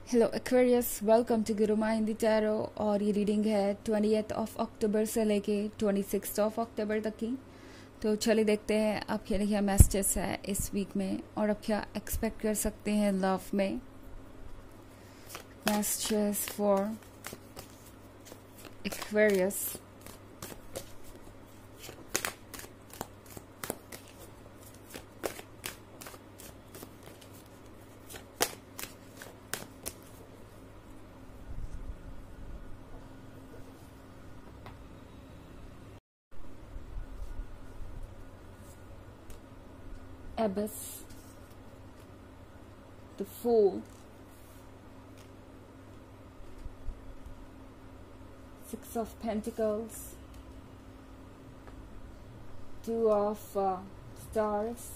Hello Aquarius, welcome to Guruma Hindi tarot. और ये reading है 20 अक्टूबर से लेके 26 अक्टूबर तक की। तो चलिए देखते हैं आपके लिए क्या मैसेजेस है इस वीक में और आप क्या एक्सपेक्ट कर सकते हैं लव में। Messages for Aquarius. Abyss, the Fool, Six of Pentacles, Two of Stars,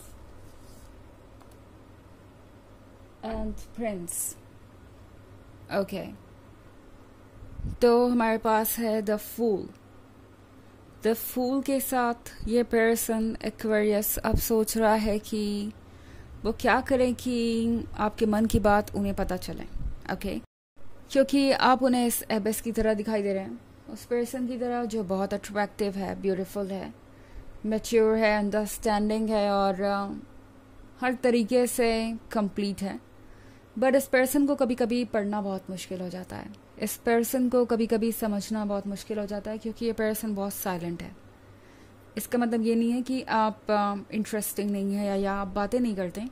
and Prince. Okay, तो हमारे पास है द फूल। द फूल के साथ ये पर्सन एक्वेरियस अब सोच रहा है कि वो क्या करें कि आपके मन की बात उन्हें पता चले। ओके, क्योंकि आप उन्हें इस एबेस की तरह दिखाई दे रहे हैं, उस पर्सन की तरह जो बहुत अट्रैक्टिव है, ब्यूटीफुल है, मैच्योर है, अंडरस्टैंडिंग है और हर तरीके से कंप्लीट है। बट इस पर्सन को कभी कभी पढ़ना बहुत मुश्किल हो जाता है, इस पर्सन को कभी कभी समझना बहुत मुश्किल हो जाता है, क्योंकि ये पर्सन बहुत साइलेंट है। इसका मतलब ये नहीं है कि आप इंटरेस्टिंग नहीं है या आप बातें नहीं करते।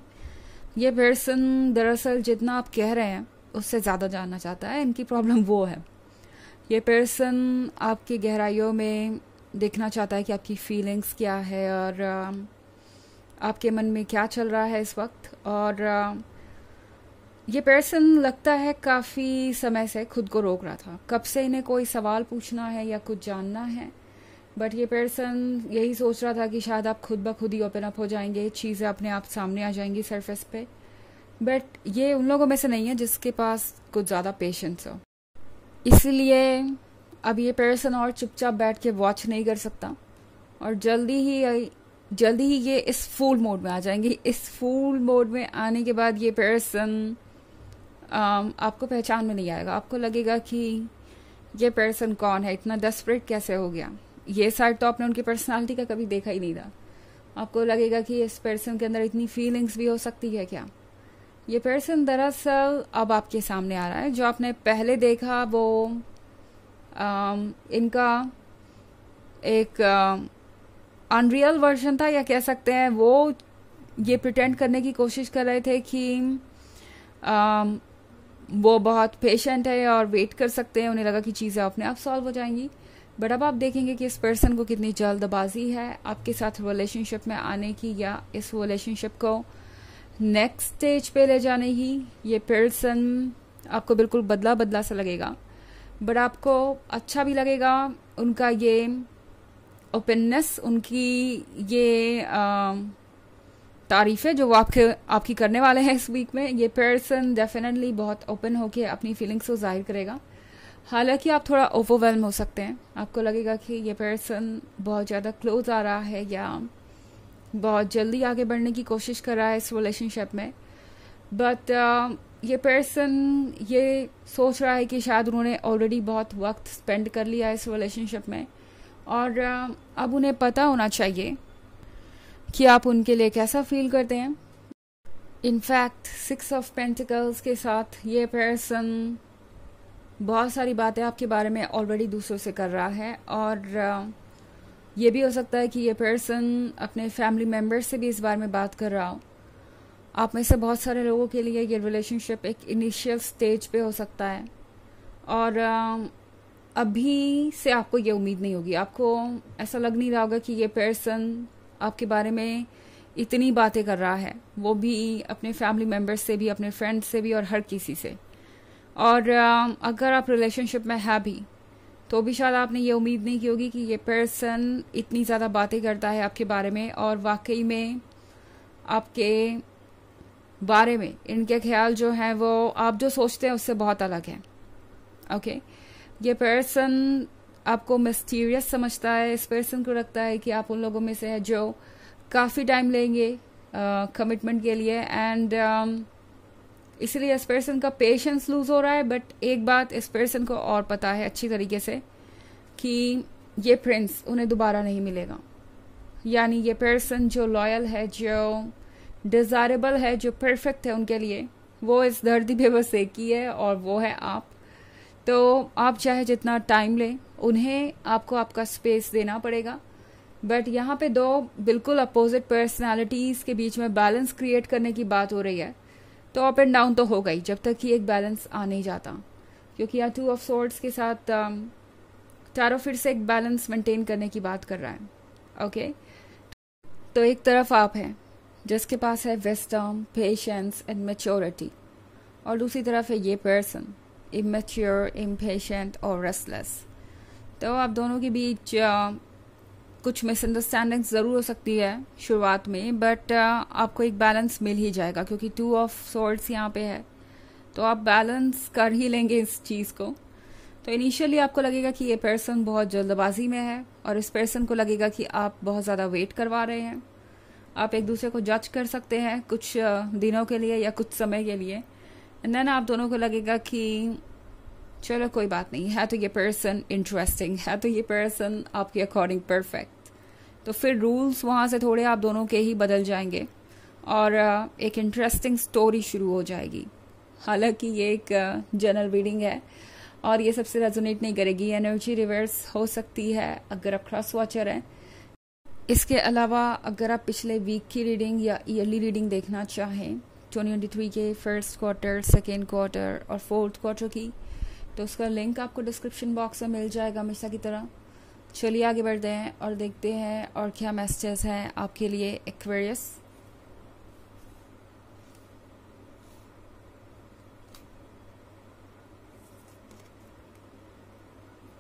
ये पर्सन दरअसल जितना आप कह रहे हैं उससे ज़्यादा जानना चाहता है। इनकी प्रॉब्लम वो है, ये पर्सन आपकी गहराइयों में देखना चाहता है कि आपकी फीलिंग्स क्या है और आपके मन में क्या चल रहा है इस वक्त। और ये पर्सन लगता है काफ़ी समय से खुद को रोक रहा था, कब से इन्हें कोई सवाल पूछना है या कुछ जानना है। बट ये पर्सन यही सोच रहा था कि शायद आप खुद ब खुद ही ओपन अप हो जाएंगे, चीज़ें अपने आप सामने आ जाएंगी सरफेस पे। बट ये उन लोगों में से नहीं है जिसके पास कुछ ज़्यादा पेशेंस हो, इसलिए अब ये पर्सन और चुपचाप बैठ के वॉच नहीं कर सकता और जल्दी ही ये इस फूल मोड में आ जाएंगे। इस फूल मोड में आने के बाद ये पर्सन आपको पहचान में नहीं आएगा। आपको लगेगा कि ये पर्सन कौन है, इतना डेस्परेट कैसे हो गया। ये साइड तो आपने उनकी पर्सनालिटी का कभी देखा ही नहीं था। आपको लगेगा कि इस पर्सन के अंदर इतनी फीलिंग्स भी हो सकती है क्या। ये पर्सन दरअसल अब आपके सामने आ रहा है। जो आपने पहले देखा वो इनका एक अनरियल वर्जन था, या कह सकते हैं वो ये प्रिटेंड करने की कोशिश कर रहे थे कि वो बहुत पेशेंट है और वेट कर सकते हैं, उन्हें लगा कि चीज़ें अपने आप सॉल्व हो जाएंगी। बट अब आप देखेंगे कि इस पर्सन को कितनी जल्दबाजी है आपके साथ रिलेशनशिप में आने की, या इस रिलेशनशिप को नेक्स्ट स्टेज पे ले जाने की। ये पर्सन आपको बिल्कुल बदला बदला सा लगेगा, बट आपको अच्छा भी लगेगा। उनका ये ओपननेस, उनकी ये तारीफ़ें जो वो आपकी करने वाले हैं इस वीक में। ये पर्सन डेफिनेटली बहुत ओपन होके अपनी फीलिंग्स को जाहिर करेगा। हालांकि आप थोड़ा ओवरवेल्म हो सकते हैं, आपको लगेगा कि ये पर्सन बहुत ज़्यादा क्लोज आ रहा है या बहुत जल्दी आगे बढ़ने की कोशिश कर रहा है इस रिलेशनशिप में। बट ये पर्सन ये सोच रहा है कि शायद उन्होंने ऑलरेडी बहुत वक्त स्पेंड कर लिया है इस रिलेशनशिप में और अब उन्हें पता होना चाहिए कि आप उनके लिए कैसा फील करते हैं। इनफैक्ट 6 ऑफ पेंटिकल्स के साथ ये पर्सन बहुत सारी बातें आपके बारे में ऑलरेडी दूसरों से कर रहा है और ये भी हो सकता है कि ये पर्सन अपने फैमिली मेम्बर्स से भी इस बारे में बात कर रहा हो। आप में से बहुत सारे लोगों के लिए ये रिलेशनशिप एक इनिशियल स्टेज पे हो सकता है और अभी से आपको ये उम्मीद नहीं होगी, आपको ऐसा लग नहीं रहा होगा कि ये पर्सन आपके बारे में इतनी बातें कर रहा है, वो भी अपने फैमिली मेम्बर्स से भी, अपने फ्रेंड्स से भी और हर किसी से। और अगर आप रिलेशनशिप में है भी तो भी शायद आपने ये उम्मीद नहीं की होगी कि ये पर्सन इतनी ज़्यादा बातें करता है आपके बारे में और वाकई में आपके बारे में इनके ख्याल जो हैं वो आप जो सोचते हैं उससे बहुत अलग है। ओके, ये पर्सन आपको मिस्टीरियस समझता है। इस पर्सन को लगता है कि आप उन लोगों में से है जो काफ़ी टाइम लेंगे कमिटमेंट के लिए एंड इसलिए इस पर्सन का पेशेंस लूज हो रहा है। बट एक बात इस पर्सन को और पता है अच्छी तरीके से कि ये प्रिंस उन्हें दोबारा नहीं मिलेगा। यानी ये पर्सन जो लॉयल है, जो डिजायरेबल है, जो परफेक्ट है उनके लिए, वो इस धरती पे बस एक ही है और वो है आप। तो आप चाहे जितना टाइम लें, उन्हें आपको आपका स्पेस देना पड़ेगा। बट यहाँ पे दो बिल्कुल अपोजिट पर्सनालिटीज के बीच में बैलेंस क्रिएट करने की बात हो रही है। तो अप एंड डाउन तो होगा ही जब तक कि एक बैलेंस आ नहीं जाता, क्योंकि यहाँ 2 ऑफ सोर्ड्स के साथ टैरो फिर से एक बैलेंस मेंटेन करने की बात कर रहा है। ओके, तो एक तरफ आप हैं जिसके पास है विजडम, पेशेंस एंड मैच्योरिटी, और दूसरी तरफ है ये पर्सन इमेच्योर, इम्पेशेंट और रेस्टलेस। तो आप दोनों के बीच कुछ मिसअंडरस्टैंडिंग ज़रूर हो सकती है शुरुआत में, बट आपको एक बैलेंस मिल ही जाएगा, क्योंकि 2 ऑफ सोर्ड्स यहाँ पे है। तो आप बैलेंस कर ही लेंगे इस चीज़ को। तो इनिशियली आपको लगेगा कि ये पर्सन बहुत जल्दबाजी में है, और इस पर्सन को लगेगा कि आप बहुत ज़्यादा वेट करवा रहे हैं। आप एक दूसरे को जज कर सकते हैं कुछ दिनों के लिए या कुछ समय के लिए, एंड देन आप दोनों को लगेगा कि चलो कोई बात नहीं है, तो ये पर्सन इंटरेस्टिंग है, तो ये पर्सन आपके अकॉर्डिंग परफेक्ट। तो फिर रूल्स वहाँ से थोड़े आप दोनों के ही बदल जाएंगे और एक इंटरेस्टिंग स्टोरी शुरू हो जाएगी। हालांकि ये एक जनरल रीडिंग है और ये सबसे रेजोनेट नहीं करेगी, एनर्जी रिवर्स हो सकती है अगर आप क्रॉस वॉचर हैं। इसके अलावा अगर आप पिछले वीक की रीडिंग या ईयरली रीडिंग देखना चाहें 2023 के फर्स्ट क्वार्टर, सेकेंड क्वार्टर और फोर्थ क्वार्टर की, तो उसका लिंक आपको डिस्क्रिप्शन बॉक्स में मिल जाएगा हमेशा की तरह। चलिए आगे बढ़ते हैं और देखते हैं और क्या मैसेजेस हैं आपके लिए Aquarius.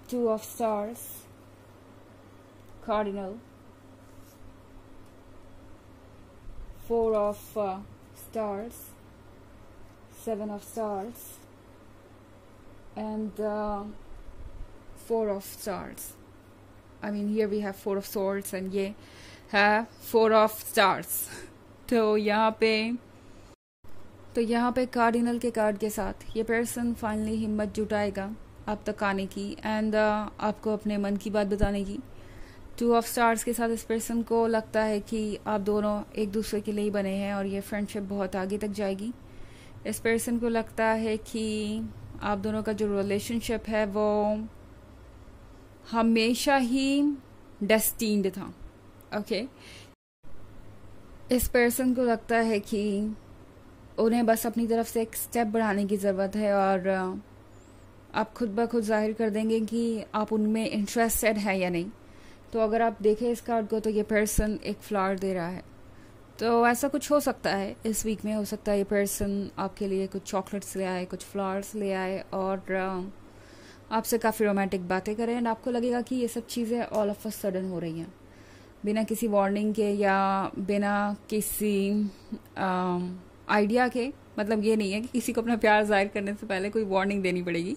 Two of Stars, Cardinal, 4 of Stars, 7 of Stars, and 4 of Stars. I mean, here we have 4 of Swords and ये है 4 of Stars. तो यहाँ पे कार्डिनल के कार्ड के साथ ये पर्सन फाइनली हिम्मत जुटाएगा आप तक आने की एंड आपको अपने मन की बात बताने की। 2 ऑफ स्टार्स के साथ इस पर्सन को लगता है कि आप दोनों एक दूसरे के लिए ही बने हैं और ये फ्रेंडशिप बहुत आगे तक जाएगी। इस पर्सन को लगता है कि आप दोनों का जो रिलेशनशिप है वो हमेशा ही डेस्टिन्ड था। ओके, इस पर्सन को लगता है कि उन्हें बस अपनी तरफ से एक स्टेप बढ़ाने की ज़रूरत है और आप खुद ब खुद जाहिर कर देंगे कि आप उनमें इंटरेस्टेड है या नहीं। तो अगर आप देखें इस कार्ड को तो ये पर्सन एक फ्लावर दे रहा है, तो ऐसा कुछ हो सकता है इस वीक में। हो सकता है ये पर्सन आपके लिए कुछ चॉकलेट्स ले आए, कुछ फ्लावर्स ले आए और आपसे काफ़ी रोमांटिक बातें करें एंड आपको लगेगा कि ये सब चीज़ें ऑल ऑफ अ सडन हो रही हैं बिना किसी वार्निंग के या बिना किसी आइडिया के। मतलब ये नहीं है कि किसी को अपना प्यार जाहिर करने से पहले कोई वार्निंग देनी पड़ेगी।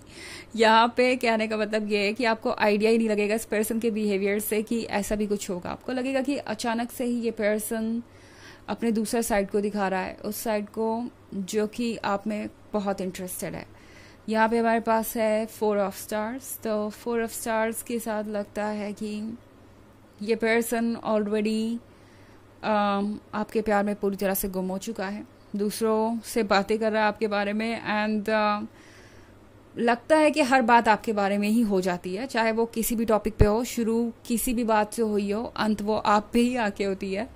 यहाँ पे कहने का मतलब ये है कि आपको आइडिया ही नहीं लगेगा इस पर्सन के बिहेवियर से कि ऐसा भी कुछ होगा। आपको लगेगा कि अचानक से ही ये पर्सन अपने दूसरे साइड को दिखा रहा है, उस साइड को जो कि आप में बहुत इंटरेस्टेड है। यहाँ पे हमारे पास है 4 ऑफ स्टार्स। तो 4 ऑफ स्टार्स के साथ लगता है कि ये पर्सन ऑलरेडी आपके प्यार में पूरी तरह से गुम हो चुका है, दूसरों से बातें कर रहा है आपके बारे में एंड लगता है कि हर बात आपके बारे में ही हो जाती है, चाहे वो किसी भी टॉपिक पे हो, शुरू किसी भी बात से हुई हो, अंत वो आप पे ही आके होती है।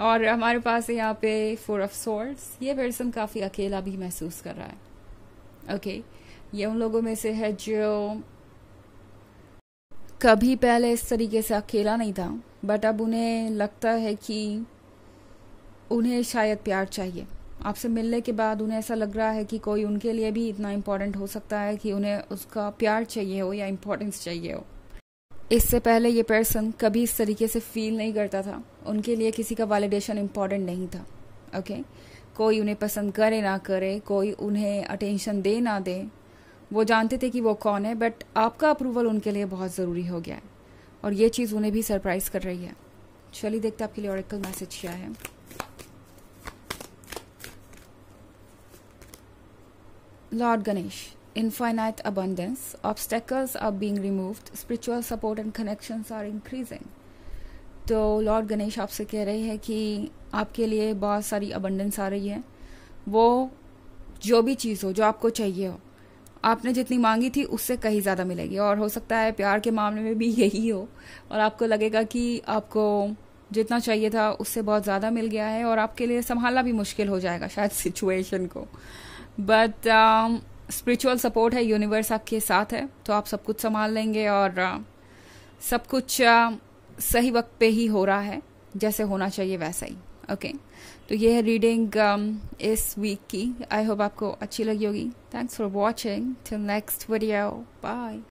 और हमारे पास है यहाँ पे 4 ऑफ सोर्ड्स। ये पर्सन काफ़ी अकेला भी महसूस कर रहा है। ओके, ये उन लोगों में से है जो कभी पहले इस तरीके से अकेला नहीं था, बट अब उन्हें लगता है कि उन्हें शायद प्यार चाहिए। आपसे मिलने के बाद उन्हें ऐसा लग रहा है कि कोई उनके लिए भी इतना इम्पोर्टेंट हो सकता है कि उन्हें उसका प्यार चाहिए हो या इम्पोर्टेंस चाहिए हो। इससे पहले ये पर्सन कभी इस तरीके से फील नहीं करता था, उनके लिए किसी का वैलिडेशन इम्पोर्टेंट नहीं था। ओके, कोई उन्हें पसंद करे ना करे, कोई उन्हें अटेंशन दे ना दे, वो जानते थे कि वो कौन है, बट आपका अप्रूवल उनके लिए बहुत ज़रूरी हो गया है और ये चीज़ उन्हें भी सरप्राइज कर रही है। चलिए देखते हैं आपके लिए ऑरेकल मैसेज क्या है। Lord Ganesh, infinite abundance, obstacles are being removed, spiritual support and connections are increasing. तो लॉर्ड गणेश आपसे कह रहे हैं कि आपके लिए बहुत सारी अबंडेंस आ रही है. वो जो भी चीज़ हो, जो आपको चाहिए हो, आपने जितनी मांगी थी उससे कहीं ज़्यादा मिलेगी. और हो सकता है प्यार के मामले में भी यही हो और आपको लगेगा कि आपको जितना चाहिए था उससे बहुत ज़्यादा मिल गया है और आपके लिए संभालना भी मुश्किल हो जाएगा शायद सिचुएशन को. बट स्पिरिचुअल सपोर्ट है, यूनिवर्स आपके साथ है, तो आप सब कुछ संभाल लेंगे और सब कुछ सही वक्त पे ही हो रहा है, जैसे होना चाहिए वैसा ही. ओके तो ये है रीडिंग इस वीक की. आई होप आपको अच्छी लगी होगी. Thanks for watching. Till next video. Bye.